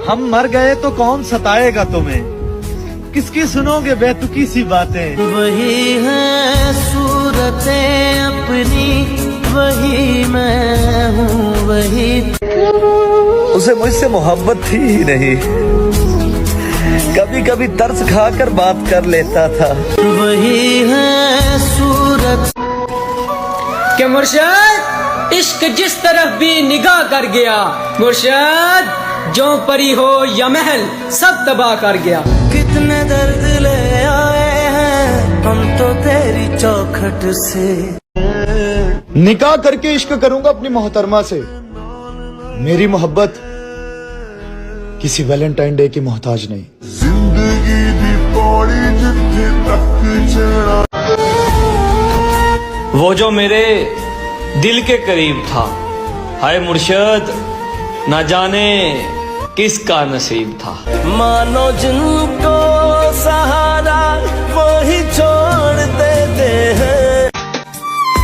हम मर गए तो कौन सताएगा तुम्हें, किसकी सुनोगे बेतुकी सी बातें। वही है सूरतें अपनी, वही मैं हूँ वही। उसे मुझसे मोहब्बत थी ही नहीं, कभी कभी तरस खाकर बात कर लेता था। वही है सूरत के मुर्शद इश्क जिस तरफ भी निगाह कर गया, मुर्शद जो परी हो या महल सब तबाह कर गया। कितने दर्द ले आए हैं हम तो तेरी चौखट से। निकाह करके इश्क करूंगा अपनी मोहतरमा से। मेरी मोहब्बत किसी वैलेंटाइन डे की मोहताज नहीं। जिंदगी दी पौड़ी जिथे तक चढ़ा। वो जो मेरे दिल के करीब था, हाय मुर्शद ना जाने किसका नसीब था। मानो जिनको सहारा वही छोड़ देते हैं।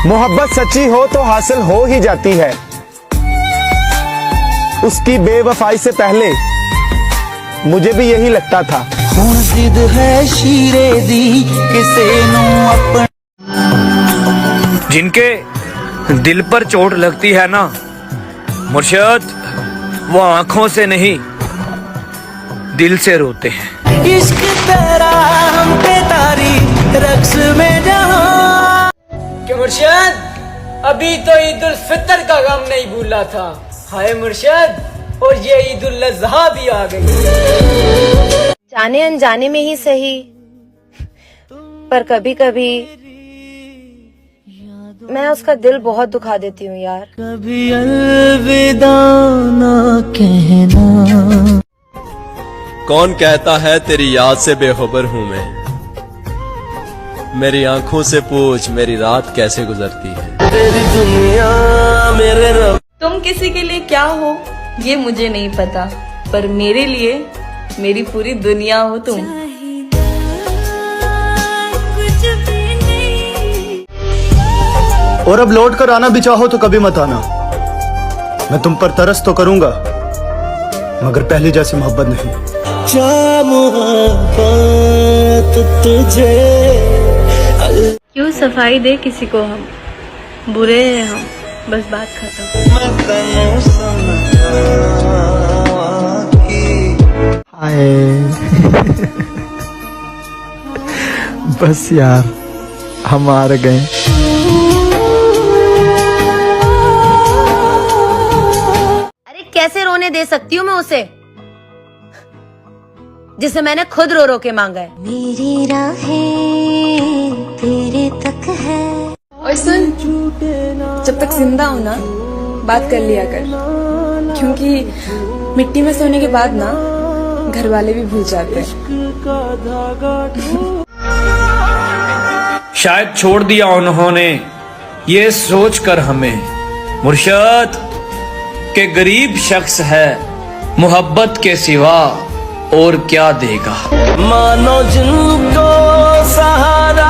मोहब्बत सच्ची हो तो हासिल हो ही जाती है, उसकी बेवफाई से पहले मुझे भी यही लगता था। हुण जिद है शीरे दी किसे नू अपन। जिनके दिल पर चोट लगती है ना मुर्शद, वो आंखों से नहीं दिल से रोते हैं। इश्क तेरा हम पे तारी रक्स में जहां। के मुर्शद अभी तो ईद उल फितर का गम नहीं भूला था, हाय मुर्शद और ये ईद उल अज़हा भी आ गई। जाने अनजाने में ही सही, पर कभी कभी मैं उसका दिल बहुत दुखा देती हूँ यार। कभी अलविदा ना कहना। कौन कहता है तेरी याद से बेखबर हूँ मैं, मेरी आंखों से पूछ मेरी रात कैसे गुजरती है। तेरी दुनिया मेरे रब। तुम किसी के लिए क्या हो ये मुझे नहीं पता, पर मेरे लिए मेरी पूरी दुनिया हो तुम। और अब लौट कर आना भी चाहो तो कभी मत आना। मैं तुम पर तरस तो करूंगा, मगर पहली जैसी मोहब्बत नहीं। क्या मोहब्बत तुझे। क्यों सफाई दे किसी को हम, बुरे हैं हम, बस बात खत्म। बस यार हम हार गए। अरे कैसे रोने दे सकती हूँ मैं उसे, जिसे मैंने खुद रो रो के मांगा है। मेरी राहें तेरे तक है। और सुन, जब तक जिंदा हो ना बात कर लिया कर, क्योंकि मिट्टी में सोने के बाद ना घर वाले भी भूल जाते हैं। शायद छोड़ दिया उन्होंने ये सोच कर हमें मुर्शद के गरीब शख्स है मोहब्बत के सिवा और क्या देगा। मानो जिनको सहारा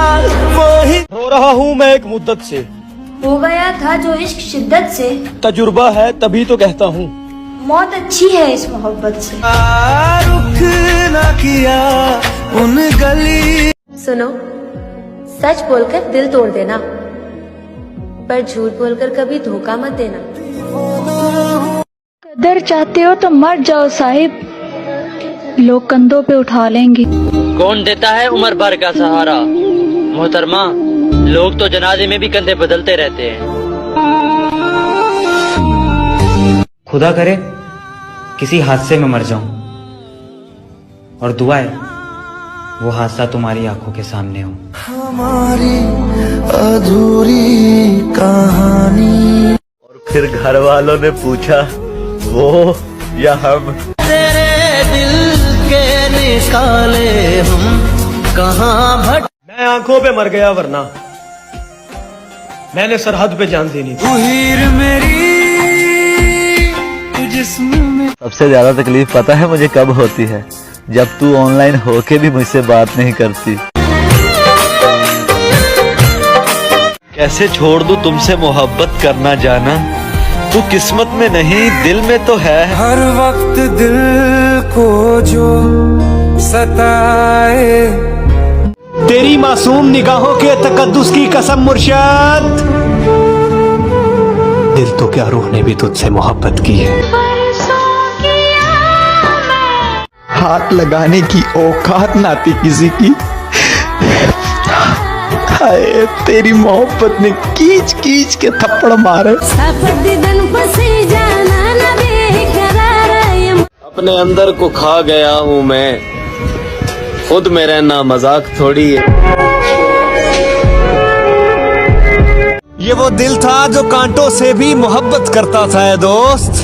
वही। रो रहा हूँ मैं एक मुद्दत से, हो गया था जो इश्क शिद्दत से। तजुर्बा है तभी तो कहता हूँ, मौत अच्छी है इस मोहब्बत से। रुख ना किया उन गली। सुनो, सच बोलकर दिल तोड़ देना, पर झूठ बोलकर कभी धोखा मत देना। कदर चाहते हो तो मर जाओ साहिब, लोग कंधों पे उठा लेंगे। कौन देता है उम्र भर का सहारा, मोहतरमा लोग तो जनाजे में भी कंधे बदलते रहते हैं। खुदा करे किसी हादसे में मर जाऊं, और दुआ है वो हादसा तुम्हारी आंखों के सामने हो। हमारी अधूरी कहानी। और फिर घर वालों ने पूछा वो या हम। तेरे दिल के निकाले हम कहाँ भट। मैं आंखों पे मर गया, वरना मैंने सरहद पे जान देनी थी। उहीर मेरी जिस्म में। सबसे ज्यादा तकलीफ पता है मुझे कब होती है, जब तू ऑनलाइन होके भी मुझसे बात नहीं करती। कैसे छोड़ दूं तुमसे मोहब्बत करना जाना, तू किस्मत में नहीं दिल में तो है। हर वक्त दिल को जो सताए। तेरी मासूम निगाहों के तकद्दुस की कसम मुर्शद, दिल तो क्या रूह ने भी तुझसे मोहब्बत की है। हाथ लगाने की औकात ना थी किसी की, हाय तेरी मोहब्बत ने कीच कीच के थप्पड़ मारे। अपने अंदर को खा गया हूँ मैं, खुद में रहना मजाक थोड़ी है। ये वो दिल था जो कांटों से भी मोहब्बत करता था है दोस्त,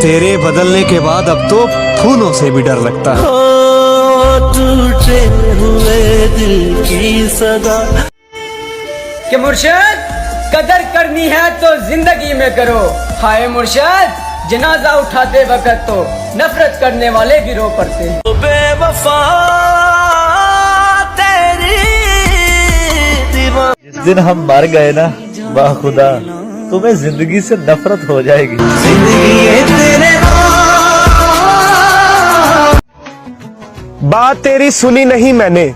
तेरे बदलने के बाद अब तो फूलों से भी डर लगता है। टूटे हुए दिल की सदा। कि मुर्शद कदर करनी है तो जिंदगी में करो। हाय मुर्शद जनाजा उठाते वक्त तो नफरत करने वाले भी रो पड़ते हैं। बेवफा तेरी दीवार। जिस दिन हम मर गए ना, वाह खुदा, तुम्हें जिंदगी से नफरत हो जाएगी। जिंदगी तेरे बात तेरी सुनी नहीं मैंने,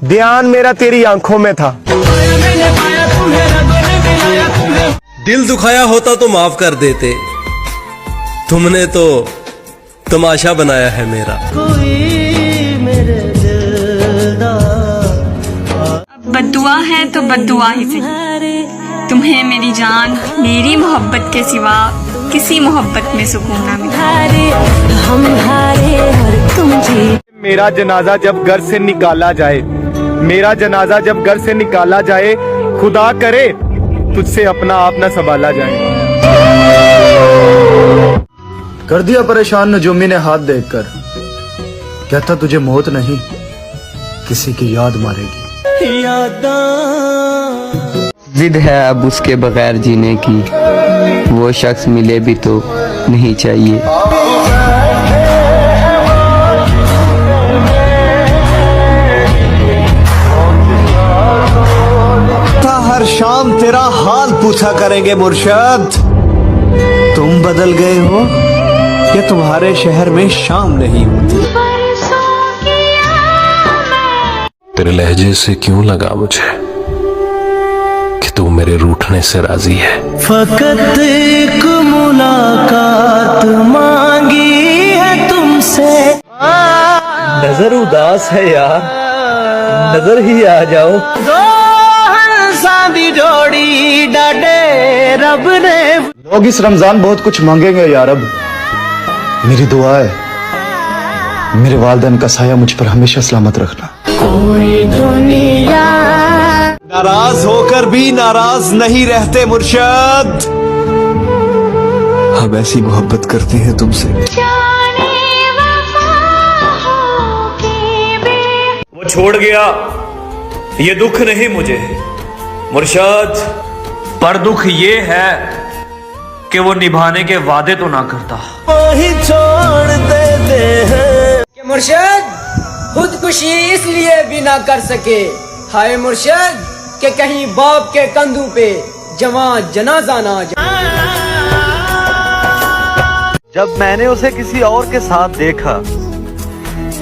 ध्यान मेरा तेरी आंखों में था। दिल दुखाया होता तो माफ कर देते, तुमने तो तमाशा बनाया है मेरा। कोई मेरे बद्दुआ है तो बद्दुआ ही सही, तुम्हें मेरी जान मेरी मोहब्बत के सिवा किसी मोहब्बत में सुकून ना मिला। हम हारे और तुम जीत। मेरा जनाजा जब घर से निकाला जाए, मेरा जनाजा जब घर से निकाला जाए, खुदा करे तुझसे अपना आप न संभाला जाए। कर दिया परेशान नजूमी ने हाथ देखकर, कहता तुझे मौत नहीं किसी की याद मारेगी। यादा जिद है अब उसके बगैर जीने की, वो शख्स मिले भी तो नहीं चाहिए। हर शाम तेरा हाल पूछा करेंगे मुर्शद, तुम बदल गए हो या तुम्हारे शहर में शाम नहीं होती। तेरे लहजे से क्यों लगा मुझे कि तू मेरे रूठने से राजी है। फकत एक मुलाकात मांगी है तुमसे। नजर उदास है यार, नजर ही आ जाओ। सादी जोड़ी डाटे रब ने। लोग इस रमजान बहुत कुछ मांगेंगे यार, अब मेरी दुआ है मेरे वालिदैन का साया मुझ पर हमेशा सलामत रखना। कोई दुनिया नाराज होकर भी नाराज नहीं रहते मुर्शद, हम ऐसी मोहब्बत करते हैं तुमसे। वो छोड़ गया ये दुख नहीं मुझे मुर्शद, पर दुख ये है कि वो निभाने के वादे तो ना करता। वही छोड़ देते हैं। कि मुर्शद खुदकुशी इसलिए भी ना कर सके। हाय मुर्शद कि कहीं बाप के कंधों पे जवां जनाजा ना जाए। जब मैंने उसे किसी और के साथ देखा,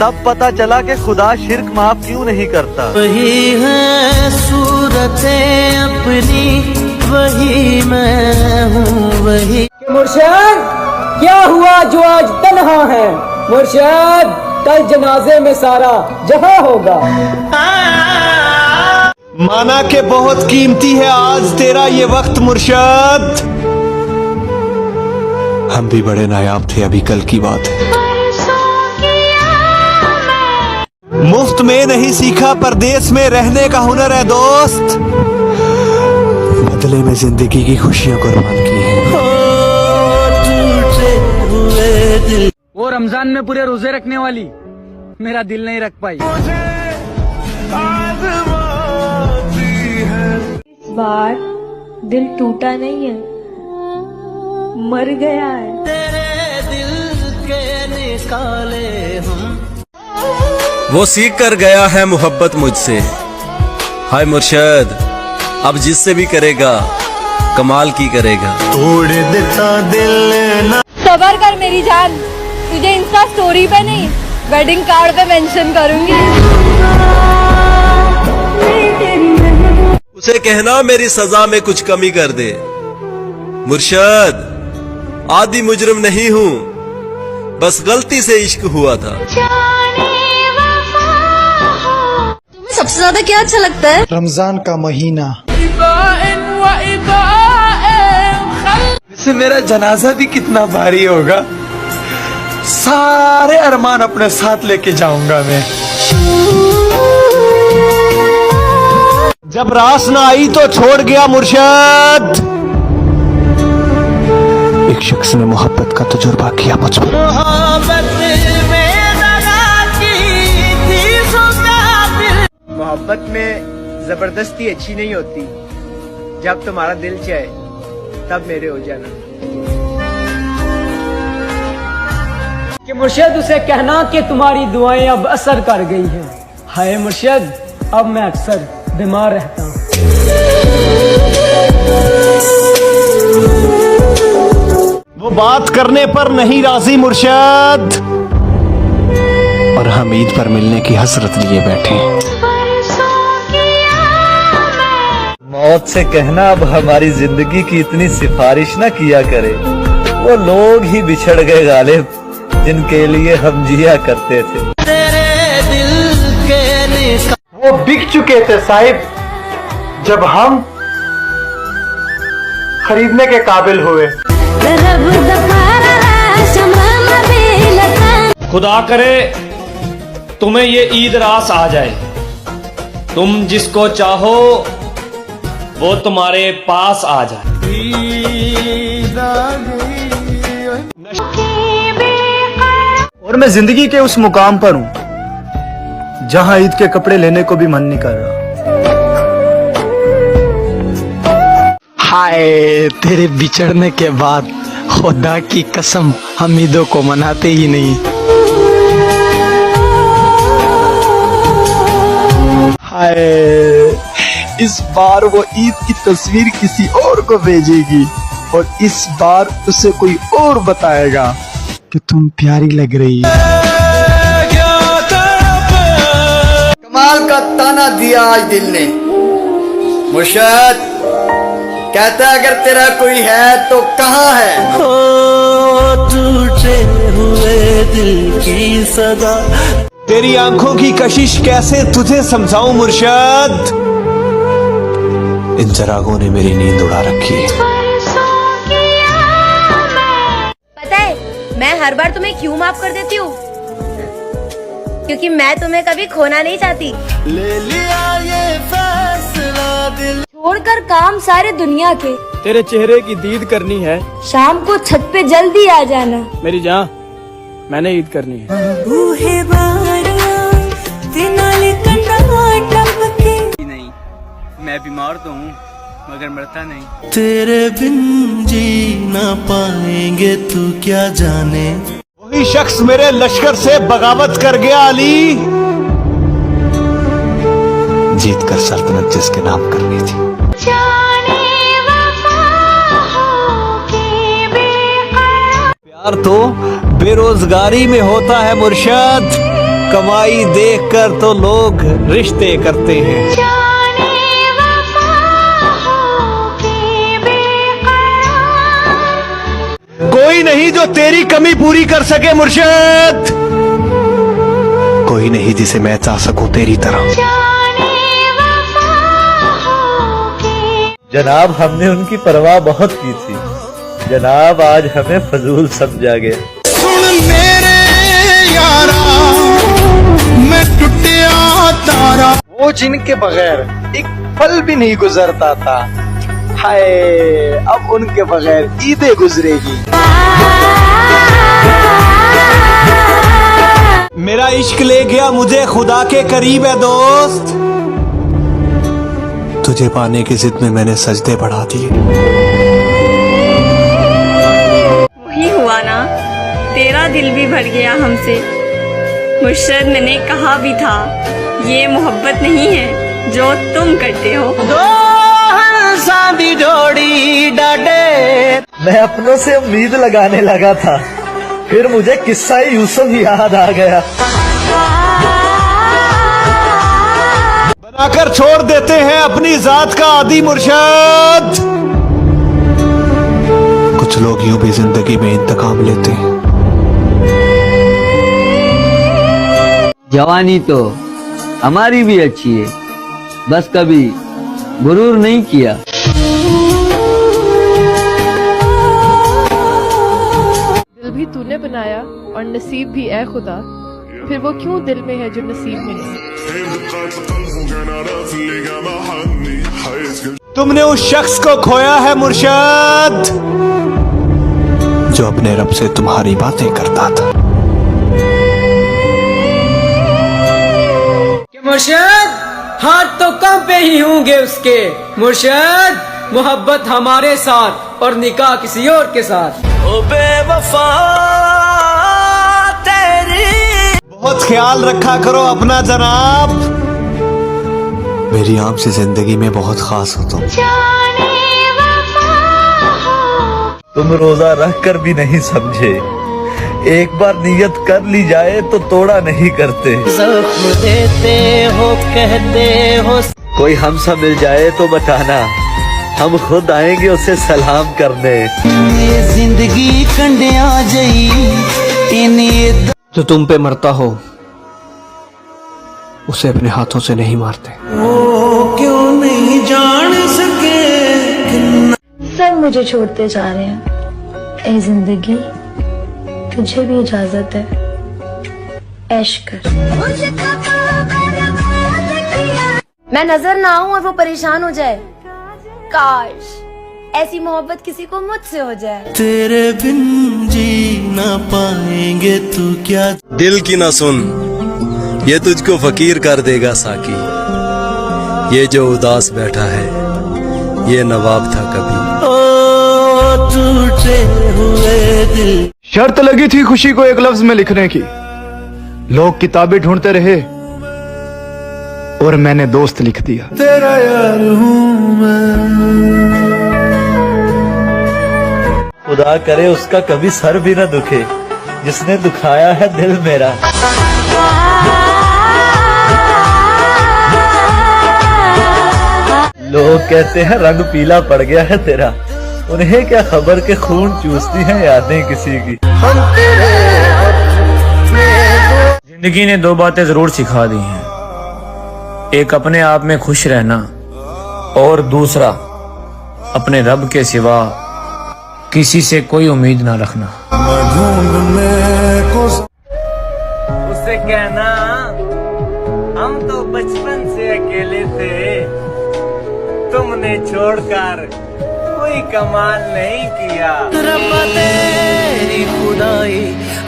तब पता चला कि खुदा शिर्क माफ क्यों नहीं करता। वही है सूरतें अपनी, वही मैं हूँ वही। मुर्शद क्या हुआ जो आज तन्हा है? मुर्शद कल जनाजे में सारा जहां होगा। माना के बहुत कीमती है आज तेरा ये वक्त मुर्शद, हम भी बड़े नायाब थे अभी कल की बात है। मुफ्त में नहीं सीखा परदेश में रहने का हुनर है दोस्त, बदले में जिंदगी की खुशियां कुर्बान की हैं। वो रमजान में पूरे रोजे रखने वाली मेरा दिल नहीं रख पाई। इस बार दिल टूटा नहीं है, मर गया है। तेरे दिल के निकाले हम। वो सीख कर गया है मोहब्बत मुझसे। हाय मुर्शद अब जिससे भी करेगा कमाल की करेगा। तोड़ देता दिल ना। तो सबर कर मेरी जान, तुझे इंस्टा स्टोरी पे नहीं वेडिंग कार्ड पे मेंशन करूंगी। उसे कहना मेरी सजा में कुछ कमी कर दे। मुर्शद, आदि मुजरिम नहीं हूं, बस गलती से इश्क हुआ था। तुम्हें सबसे ज्यादा क्या अच्छा लगता है? रमजान का महीना। वैसे मेरा जनाजा भी कितना भारी होगा, सारे अरमान अपने साथ लेके जाऊंगा मैं। जब रास ना आई तो छोड़ गया मुर्शद। एक शख्स ने मोहब्बत का तजुर्बा किया मुझ पर। मोहब्बत में जबरदस्ती अच्छी नहीं होती, जब तुम्हारा दिल चाहे तब मेरे हो जाना। कि मुर्शिद उसे कहना कि तुम्हारी दुआएं अब असर कर गई हैं। हाय मुर्शिद, अब मैं अक्सर बीमार रहता हूँ। वो बात करने पर नहीं राजी मुर्शद, और हम ईद पर मिलने की हसरत लिए बैठे हैं। मौत से कहना अब हमारी जिंदगी की इतनी सिफारिश ना किया करे। वो लोग ही बिछड़ गए गालिब, जिनके लिए हम जिया करते थे। तेरे दिल के वो बिक चुके थे साहिब, जब हम खरीदने के काबिल हुए। खुदा करे तुम्हें ये ईद रास आ जाए, तुम जिसको चाहो वो तुम्हारे पास आ जाए। और मैं जिंदगी के उस मुकाम पर हूं जहां ईद के कपड़े लेने को भी मन नहीं कर रहा। हाय, तेरे बिछड़ने के बाद खुदा की कसम हम ईदों को मनाते ही नहीं। हाय, इस बार वो ईद की तस्वीर किसी और को भेजेगी और इस बार उसे कोई और बताएगा कि तुम प्यारी लग रही है। कमाल का ताना दिया आज दिल ने। मुर्शद कहता है अगर तेरा कोई है तो कहाँ है? हो टूटे हुए दिल की सदा। तेरी आंखों की कशिश कैसे तुझे समझाऊं मुर्शद, इन चरागों ने मेरी नींद उड़ा रखी है। पता है मैं हर बार तुम्हें क्यों माफ कर देती हूँ? क्योंकि मैं तुम्हें कभी खोना नहीं चाहती। ले लिया ये फैसला दिल छोड़कर काम सारे दुनिया के, तेरे चेहरे की दीद करनी है। शाम को छत पे जल्दी आ जाना। मेरी जान, मैंने ईद करनी है। नहीं, मैं बीमार तो हूँ मगर मरता नहीं। तेरे बिन जी ना पाएंगे तू क्या जाने। वही शख्स मेरे लश्कर से बगावत कर गया अली, जीत कर सल्तनत जिसके नाम करनी थी। प्यार तो बेरोजगारी में होता है मुर्शद, कमाई देखकर तो लोग रिश्ते करते हैं। कोई नहीं जो तेरी कमी पूरी कर सके मुर्शद, कोई नहीं जिसे मैं चाह सकूं तेरी तरह। जनाब हमने उनकी परवाह बहुत की थी, जनाब आज हमें फजूल समझा गया। सुन मेरे यारा, मैं टूटिया तारा। वो जिनके बगैर एक पल भी नहीं गुजरता था, हाय अब उनके बगैर ईदें गुजरेगी। मेरा इश्क ले गया मुझे खुदा के करीब है दोस्त, तुझे पाने की जिद में मैंने सजदे बढ़ा दिए। वही हुआ ना, तेरा दिल भी भर गया हमसे। मुर्शद मैंने कहा भी था, ये मोहब्बत नहीं है जो तुम करते हो। सांदी जोड़ी डाडे। मैं अपनों से उम्मीद लगाने लगा था, फिर मुझे किस्सा यूसुफ याद आ गया। बनाकर छोड़ देते हैं अपनी जात का आदि मुर्शद। कुछ लोग यूं भी जिंदगी में इंतकाम लेते हैं। जवानी तो हमारी भी अच्छी है, बस कभी गुरूर नहीं किया। दिल भी तूने बनाया और नसीब भी ऐ खुदा, फिर वो क्यों दिल में है जो नसीब में नहीं। तुमने उस शख्स को खोया है मुर्शद, जो अपने रब से तुम्हारी बातें करता था। मुर्शद, हाथ तो कम पे ही होंगे उसके। मुर्शद, मोहब्बत हमारे साथ और निकाह किसी और के साथ। ओ बेवफा तेरी बहुत ख्याल रखा करो अपना जनाब। मेरी आम से जिंदगी में बहुत खास हो तुम। तुम रोजा रख कर भी नहीं समझे, एक बार नियत कर ली जाए तो तोड़ा नहीं करते। जख्म देते हो कहते हो। कोई हमसा मिल जाए तो बताना, हम खुद आएंगे उसे सलाम करने। ये जिंदगी कंडिया जई जो तुम पे मरता हो उसे अपने हाथों से नहीं मारते। वो क्यों नहीं जान सके। सब मुझे छोड़ते जा रहे हैं, ए जिंदगी तुझे भी इजाजत है, ऐश कर। मैं नजर ना आऊं और वो परेशान हो जाए। काश ऐसी मोहब्बत किसी को मुझसे हो जाए। तेरे बिन जी ना पाएंगे तू क्या। दिल की ना सुन, ये तुझको फकीर कर देगा साकी। ये जो उदास बैठा है, ये नवाब था कभी। ओ टूटे हुए दिल। शर्त लगी थी खुशी को एक लफ्ज में लिखने की, लोग किताबें ढूंढते रहे और मैंने दोस्त लिख दिया। तेरा यार हूँ मैं। खुदा करे उसका कभी सर भी न दुखे, जिसने दुखाया है दिल मेरा। लोग कहते हैं रंग पीला पड़ गया है तेरा, उन्हें क्या खबर के खून चूसती हैं यादें किसी की। जिंदगी ने दो बातें जरूर सिखा दी हैं, एक अपने आप में खुश रहना और दूसरा अपने रब के सिवा किसी से कोई उम्मीद ना रखना। उससे कहना हम तो बचपन से अकेले थे, तुमने छोड़कर कोई कमाल नहीं किया। रब्बा तेरी खुदाई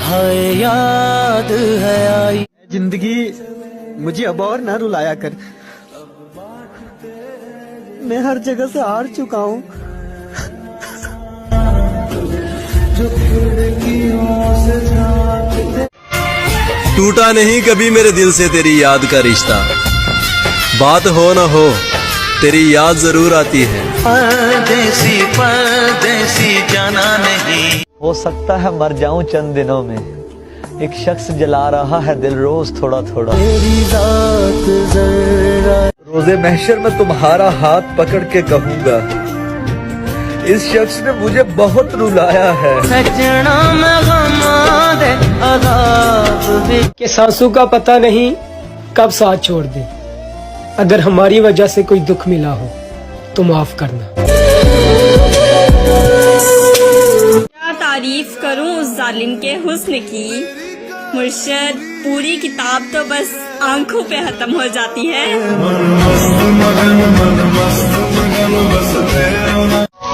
हाय याद है आई। जिंदगी मुझे अब और ना रुलाया कर, मैं हर जगह से हार चुका हूँ। टूटा नहीं कभी मेरे दिल से तेरी याद का रिश्ता, बात हो ना हो तेरी याद जरूर आती है। परदेसी परदेसी जाना नहीं। हो सकता है मर जाऊं चंद दिनों में, एक शख्स जला रहा है दिल रोज थोड़ा थोड़ा। तेरी रात जरा रोजे महशर में तुम्हारा हाथ पकड़ के कहूंगा, इस शख्स ने मुझे बहुत रुलाया है। सजना में गमा दे अदाब कि सांसों का पता नहीं कब साथ छोड़ दे। अगर हमारी वजह से कोई दुख मिला हो तो माफ करना। क्या तारीफ करूं उस जालिम के हुस्न की। मुर्शद, पूरी किताब तो बस आंखों पे खत्म हो जाती है।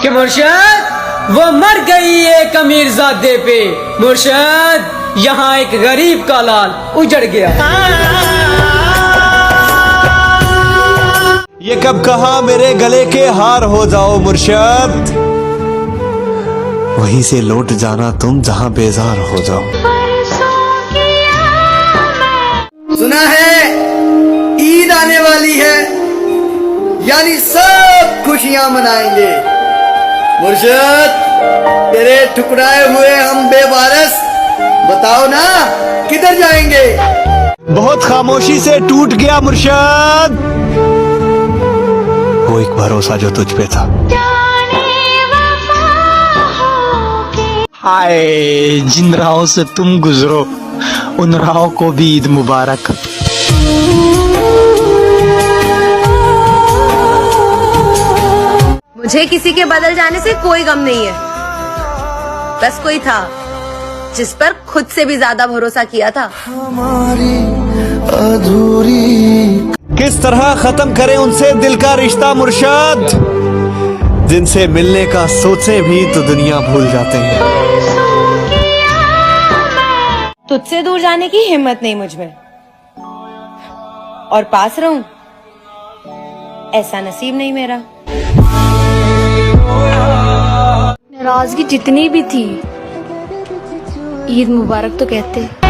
कि मुर्शद वो मर गई एक अमीरजादे पे। मुर्शद, यहाँ एक गरीब का लाल उजड़ गया। ये कब कहा मेरे गले के हार हो जाओ मुर्शद, वहीं से लौट जाना तुम जहां बेजार हो जाओ। सुना है ईद आने वाली है, यानी सब खुशियां मनाएंगे। मुर्शिद, तेरे ठुकराए हुए हम बेवारस, बताओ ना किधर जाएंगे? बहुत खामोशी से टूट गया मुर्शिद वो एक भरोसा जो तुझ पे था। हाय, जिन राहों से तुम गुजरो उन राहों को भी ईद मुबारक। मुझे किसी के बदल जाने से कोई गम नहीं है। बस कोई था जिस पर खुद से भी ज्यादा भरोसा किया था। हमारी अधूरी किस तरह खत्म करें उनसे दिल का रिश्ता मुर्शिद, जिनसे मिलने का सोचे भी तो दुनिया भूल जाते हैं। तुझसे दूर जाने की हिम्मत नहीं मुझ में, और पास रहूं ऐसा नसीब नहीं मेरा। नाराजगी जितनी भी थी, ईद मुबारक तो कहते।